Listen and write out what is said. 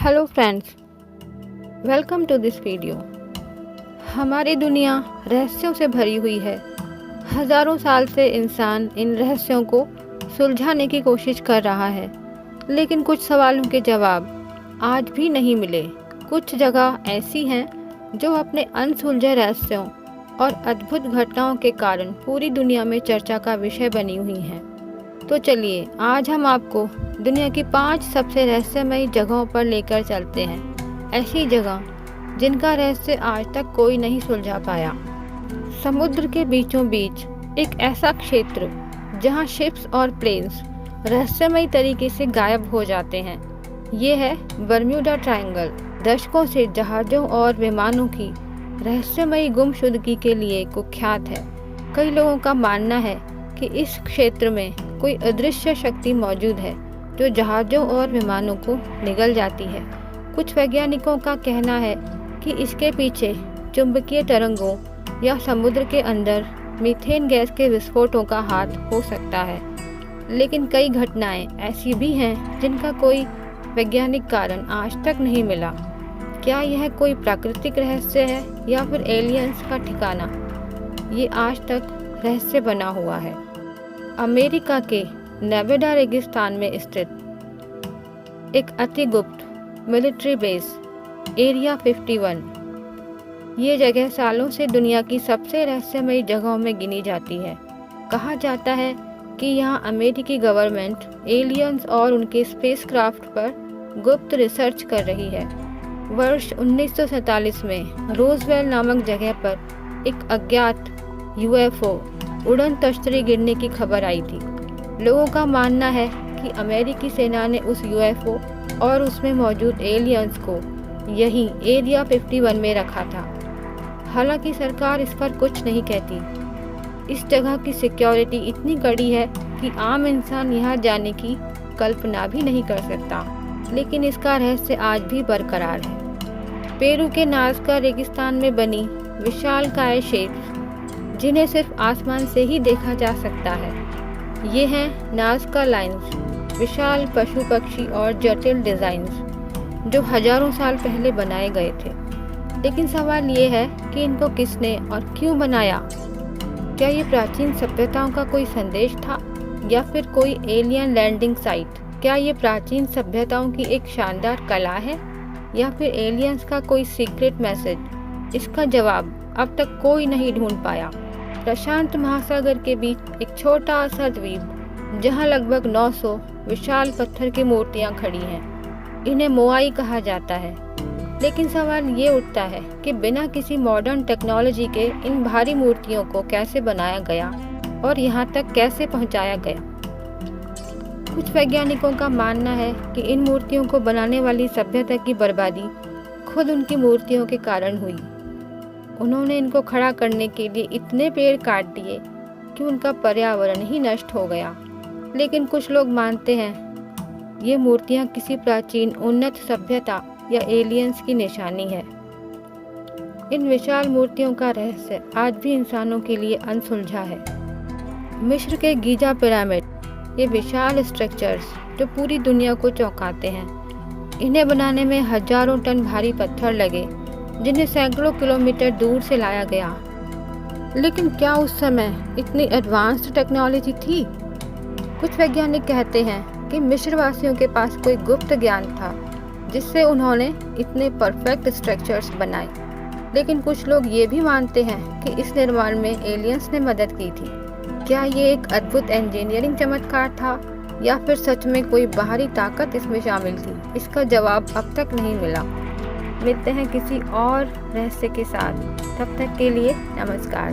Hello friends, welcome to this video. हमारी दुनिया रहस्यों से भरी हुई है। हजारों साल से इंसान इन रहस्यों को सुलझाने की कोशिश कर रहा है, लेकिन कुछ सवालों के जवाब आज भी नहीं मिले। कुछ जगह ऐसी हैं जो अपने अनसुलझे रहस्यों और अद्भुत घटनाओं के कारण पूरी दुनिया में चर्चा का विषय बनी हुई हैं। तो चलिए आज हम आपको दुनिया की 5 सबसे रहस्यमयी जगहों पर लेकर चलते हैं। ऐसी जगह जिनका रहस्य आज तक कोई नहीं सुलझा पाया। समुद्र के बीचों बीच एक ऐसा क्षेत्र जहां शिप्स और प्लेन्स रहस्यमयी तरीके से गायब हो जाते हैं। ये है बर्म्यूडा ट्रायंगल। दशकों से जहाज़ों और विमानों की रहस्यमयी गुमशुदगी के लिए कुख्यात है। कई लोगों का मानना है कि इस क्षेत्र में कोई अदृश्य शक्ति मौजूद है जो जहाज़ों और विमानों को निगल जाती है। कुछ वैज्ञानिकों का कहना है कि इसके पीछे चुंबकीय तरंगों या समुद्र के अंदर मीथेन गैस के विस्फोटों का हाथ हो सकता है। लेकिन कई घटनाएं ऐसी भी हैं जिनका कोई वैज्ञानिक कारण आज तक नहीं मिला। क्या यह कोई प्राकृतिक रहस्य है या फिर एलियंस का ठिकाना? ये आज तक रहस्य बना हुआ है। अमेरिका के नेवाडा रेगिस्तान में स्थित एक अति गुप्त मिलिट्री बेस एरिया 51, ये जगह सालों से दुनिया की सबसे रहस्यमयी जगहों में गिनी जाती है। कहा जाता है कि यहाँ अमेरिकी गवर्नमेंट एलियंस और उनके स्पेसक्राफ्ट पर गुप्त रिसर्च कर रही है। वर्ष 1947 में रोजवेल नामक जगह पर एक अज्ञात यूएफओ उड़न तश्तरी गिरने की खबर आई थी। लोगों का मानना है कि अमेरिकी सेना ने उस यूएफओ और उसमें मौजूद एलियंस को यहीं एरिया 51 में रखा था। हालांकि सरकार इस पर कुछ नहीं कहती। इस जगह की सिक्योरिटी इतनी कड़ी है कि आम इंसान यहाँ जाने की कल्पना भी नहीं कर सकता, लेकिन इसका रहस्य आज भी बरकरार है। पेरू के नाज़का रेगिस्तान में बनी विशालकाय शेप्स जिन्हें सिर्फ आसमान से ही देखा जा सकता है। ये हैं नाज़का लाइन्स, विशाल पशु पक्षी और जटिल डिज़ाइंस जो हजारों साल पहले बनाए गए थे। लेकिन सवाल ये है कि इनको किसने और क्यों बनाया? क्या ये प्राचीन सभ्यताओं का कोई संदेश था या फिर कोई एलियन लैंडिंग साइट? क्या ये प्राचीन सभ्यताओं की एक शानदार कला है या फिर एलियंस का कोई सीक्रेट मैसेज? इसका जवाब अब तक कोई नहीं ढूंढ पाया। प्रशांत महासागर के बीच एक छोटा सा द्वीप जहां लगभग 900 विशाल पत्थर की मूर्तियां खड़ी हैं, इन्हें मोआई कहा जाता है। लेकिन सवाल ये उठता है कि बिना किसी मॉडर्न टेक्नोलॉजी के इन भारी मूर्तियों को कैसे बनाया गया और यहाँ तक कैसे पहुँचाया गया? कुछ वैज्ञानिकों का मानना है कि इन मूर्तियों को बनाने वाली सभ्यता की बर्बादी खुद उनकी मूर्तियों के कारण हुई। उन्होंने इनको खड़ा करने के लिए इतने पेड़ काट दिए कि उनका पर्यावरण ही नष्ट हो गया। लेकिन कुछ लोग मानते हैं ये मूर्तियां किसी प्राचीन उन्नत सभ्यता या एलियंस की निशानी है। इन विशाल मूर्तियों का रहस्य आज भी इंसानों के लिए अनसुलझा है। मिस्र के गीजा पिरामिड, ये विशाल स्ट्रक्चर्स जो पूरी दुनिया को चौंकाते हैं। इन्हें बनाने में हजारों टन भारी पत्थर लगे जिन्हें सैकड़ों किलोमीटर दूर से लाया गया। लेकिन क्या उस समय इतनी एडवांस्ड टेक्नोलॉजी थी? कुछ वैज्ञानिक कहते हैं कि मिस्र वासियों के पास कोई गुप्त ज्ञान था जिससे उन्होंने इतने परफेक्ट स्ट्रक्चर्स बनाए। लेकिन कुछ लोग ये भी मानते हैं कि इस निर्माण में एलियंस ने मदद की थी। क्या ये एक अद्भुत इंजीनियरिंग चमत्कार था या फिर सच में कोई बाहरी ताकत इसमें शामिल थी? इसका जवाब अब तक नहीं मिला। मिलते हैं किसी और रहस्य के साथ। तब तक के लिए नमस्कार।